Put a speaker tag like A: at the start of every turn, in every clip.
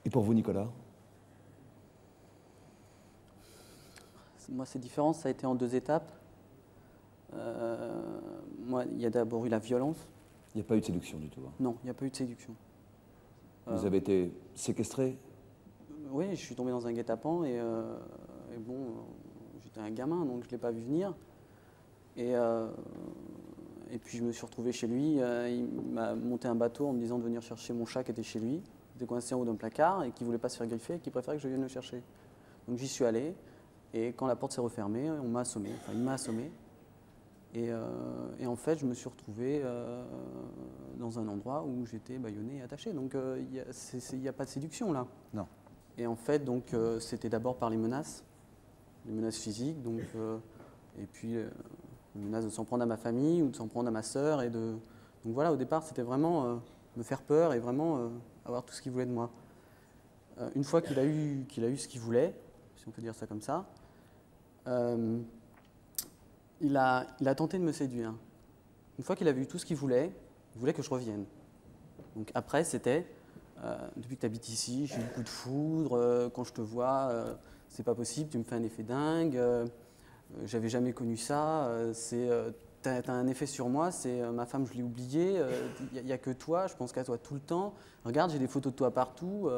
A: Et pour vous, Nicolas?
B: Moi, c'est différent, ça a été en 2 étapes. Moi, il y a d'abord eu la violence.
A: Il n'y a pas eu de séduction du tout, hein.
B: Non, il n'y a pas eu de séduction.
A: Vous avez été séquestré?
B: Oui, je suis tombé dans un guet-apens et bon, j'étais un gamin, donc je ne l'ai pas vu venir. Et puis je me suis retrouvé chez lui. Il m'a monté un bateau en me disant de venir chercher mon chat qui était chez lui. Il était coincé en haut d'un placard et qui ne voulait pas se faire griffer et qui préférait que je vienne le chercher. Donc j'y suis allé et quand la porte s'est refermée, on m'a assommé. Enfin, il m'a assommé. Et en fait, je me suis retrouvé dans un endroit où j'étais bâillonné et attaché. Donc il n'y a pas de séduction là.
A: Non.
B: Et en fait, donc c'était d'abord par les menaces physiques, donc, et puis les menaces de s'en prendre à ma famille ou de s'en prendre à ma sœur. Donc voilà, au départ, c'était vraiment me faire peur et vraiment avoir tout ce qu'il voulait de moi. Une fois qu'il a eu ce qu'il voulait, si on peut dire ça comme ça, il a tenté de me séduire. Une fois qu'il avait eu tout ce qu'il voulait, il voulait que je revienne. Donc après, c'était depuis que tu habites ici, j'ai eu beaucoup de foudre, quand je te vois, c'est pas possible, tu me fais un effet dingue, j'avais jamais connu ça, t'as un effet sur moi, ma femme, je l'ai oubliée, il n'y a que toi, je pense qu'à toi tout le temps. Regarde, j'ai des photos de toi partout.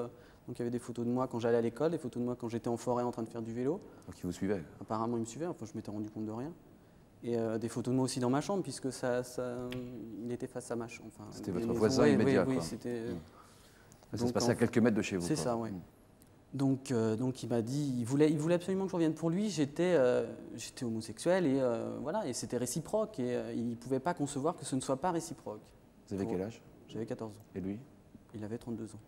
B: Donc il y avait des photos de moi quand j'allais à l'école, des photos de moi quand j'étais en forêt en train de faire du vélo.
A: Donc il vous suivait?
B: Apparemment, il me suivait, enfin je m'étais rendu compte de rien. Et des photos de moi aussi dans ma chambre, puisque il était face à ma chambre. Enfin,
A: c'était votre voisin immédiat,
B: oui,
A: quoi.
B: c'était...
A: Ça se passait à quelques mètres de chez vous.
B: C'est ça, oui. Donc il m'a dit, il voulait absolument que je revienne. Pour lui, j'étais homosexuel et voilà, et c'était réciproque. Et il ne pouvait pas concevoir que ce ne soit pas réciproque.
A: Vous avez quel âge?
B: J'avais 14 ans.
A: Et lui?
B: Il avait 32 ans.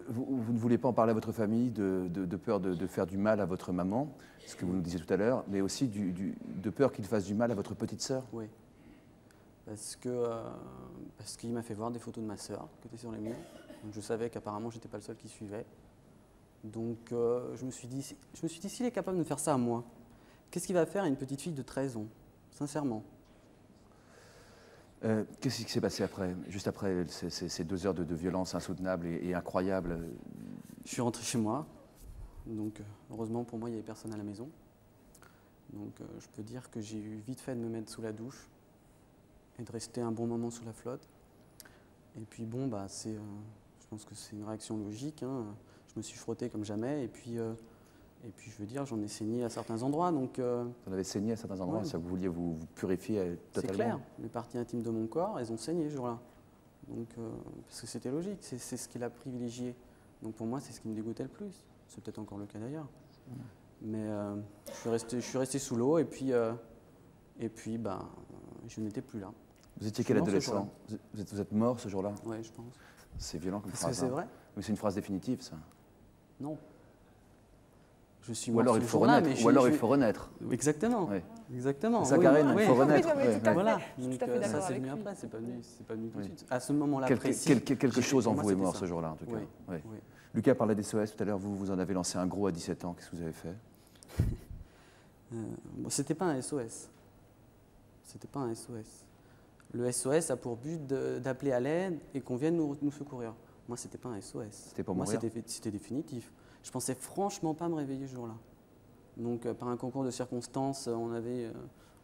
A: Vous ne voulez pas en parler à votre famille de peur de faire du mal à votre maman, ce que vous nous disiez tout à l'heure, mais aussi de peur qu'il fasse du mal à votre petite sœur?
B: Oui. Parce qu'il m'a fait voir des photos de ma sœur qui étaient sur les murs. Donc je savais qu'apparemment, je n'étais pas le seul qui suivait. Donc je me suis dit, s'il est capable de faire ça à moi, qu'est-ce qu'il va faire à une petite fille de 13 ans, sincèrement?
A: Qu'est-ce qui s'est passé après, juste après ces 2 heures de violence insoutenable et incroyable?
B: Je suis rentré chez moi. Donc heureusement pour moi, il n'y avait personne à la maison. Donc je peux dire que j'ai eu vite fait de me mettre sous la douche et de rester un bon moment sous la flotte. Et puis bon, je pense que c'est une réaction logique, hein. Je me suis frotté comme jamais et puis je veux dire, j'en ai saigné à certains endroits. Donc,
A: vous en avez saigné à certains endroits, ouais. Ça, vous vouliez vous purifier totalement?
B: C'est clair, les parties intimes de mon corps, elles ont saigné ce jour-là. Donc, parce que c'était logique, c'est ce qu'il a privilégié. Donc pour moi, c'est ce qui me dégoûtait le plus. C'est peut-être encore le cas d'ailleurs. Mais je suis resté sous l'eau et puis je n'étais plus là.
A: Vous étiez quel adolescent? Vous êtes mort ce jour-là?
B: Oui, je pense.
A: C'est violent comme phrase.
B: Parce que c'est vrai?
A: Mais c'est une phrase définitive, ça.
B: Non. Je suis
A: ou alors il faut renaître. Ou alors il faut renaître.
B: Exactement.
A: Oui.
B: Exactement.
A: C'est ça, Karine, il faut renaître.
B: Voilà. Donc ça, c'est venu après. C'est pas venu tout de suite. À ce moment-là précis.
A: Quelque chose en vous est mort ce jour-là, en tout cas.
B: Oui.
A: Oui.
B: Oui.
A: Lucas parlait des SOS tout à l'heure. Vous en avez lancé un gros à 17 ans. Qu'est-ce que vous avez fait?
B: C'était pas un SOS. C'était pas un SOS. Le SOS a pour but d'appeler à l'aide et qu'on vienne nous secourir. Moi, c'était pas un SOS.
A: C'était pour mourir?
B: Moi, c'était définitif. Je pensais franchement pas me réveiller ce jour-là. Donc, par un concours de circonstances, on avait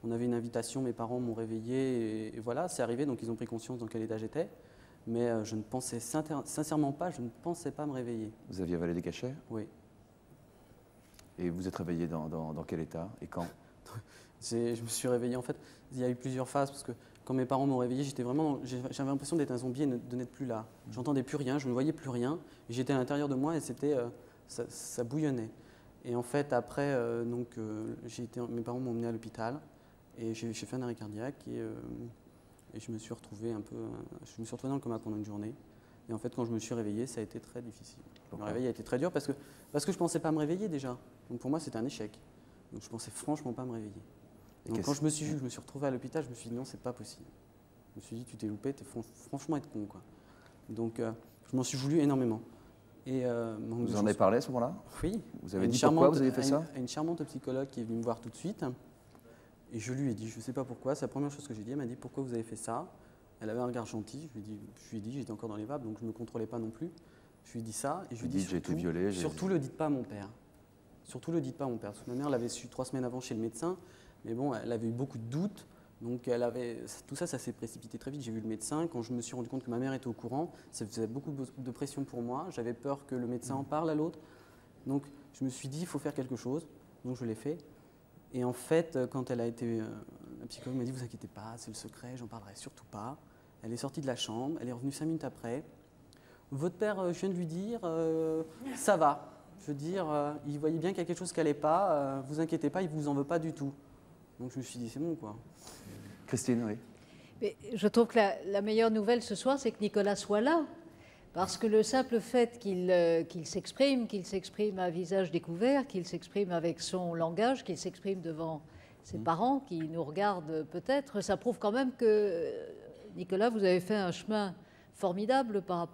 B: une invitation, mes parents m'ont réveillé et voilà, c'est arrivé. Donc, ils ont pris conscience dans quel état j'étais. Mais je ne pensais sincèrement pas, je ne pensais pas me réveiller.
A: Vous aviez avalé des cachets?
B: Oui.
A: Et vous êtes réveillé dans quel état et quand?
B: Je me suis réveillé, en fait, il y a eu plusieurs phases parce que quand mes parents m'ont réveillé, j'avais l'impression d'être un zombie et de n'être plus là. J'entendais plus rien, je ne voyais plus rien. J'étais à l'intérieur de moi et ça bouillonnait. Et en fait, après, mes parents m'ont emmené à l'hôpital et j'ai fait un arrêt cardiaque et je me suis retrouvé dans le coma pendant une journée. Et en fait, quand je me suis réveillé, ça a été très difficile. Le réveil a été très dur parce que je ne pensais pas me réveiller déjà. Donc pour moi, c'était un échec. Donc je ne pensais franchement pas me réveiller. Donc quand je me suis retrouvé à l'hôpital, je me suis dit non, c'est pas possible. Je me suis dit, tu t'es loupé, franchement être con, quoi. Donc je m'en suis voulu énormément.
A: Vous en avez parlé à ce moment-là?
B: Oui.
A: Vous avez dit pourquoi vous avez fait ça?
B: Une charmante psychologue qui est venue me voir tout de suite. Et je lui ai dit, je ne sais pas pourquoi, c'est la première chose que j'ai dit. Elle m'a dit, pourquoi vous avez fait ça? Elle avait un regard gentil. Je lui ai dit, j'étais encore dans les vapes, donc je ne me contrôlais pas non plus. Je lui dis ça et je lui
A: Vous
B: dis
A: dites, j'ai été
B: surtout,
A: violée,
B: surtout le dites pas à mon père. Surtout le dites pas à mon père. Parce que ma mère l'avait su 3 semaines avant chez le médecin, mais bon, elle avait eu beaucoup de doutes. Donc tout ça, ça s'est précipité très vite. J'ai vu le médecin. Quand je me suis rendu compte que ma mère était au courant, ça faisait beaucoup de pression pour moi. J'avais peur que le médecin en parle à l'autre. Donc je me suis dit, il faut faire quelque chose. Donc je l'ai fait. Et en fait, quand elle a été... la psychologue m'a dit, vous inquiétez pas, c'est le secret, j'en parlerai surtout pas. Elle est sortie de la chambre, elle est revenue 5 minutes après. Votre père, je viens de lui dire, ça va. Je veux dire, il voyait bien qu'il y a quelque chose qui n'allait pas. Vous inquiétez pas, il vous en veut pas du tout. Donc je me suis dit, c'est bon, quoi.
A: Christine, oui.
C: Mais je trouve que la meilleure nouvelle ce soir, c'est que Nicolas soit là. Parce que le simple fait qu'il s'exprime à visage découvert, qu'il s'exprime avec son langage, qu'il s'exprime devant ses parents qui nous regardent peut-être, ça prouve quand même que, Nicolas, vous avez fait un chemin formidable par rapport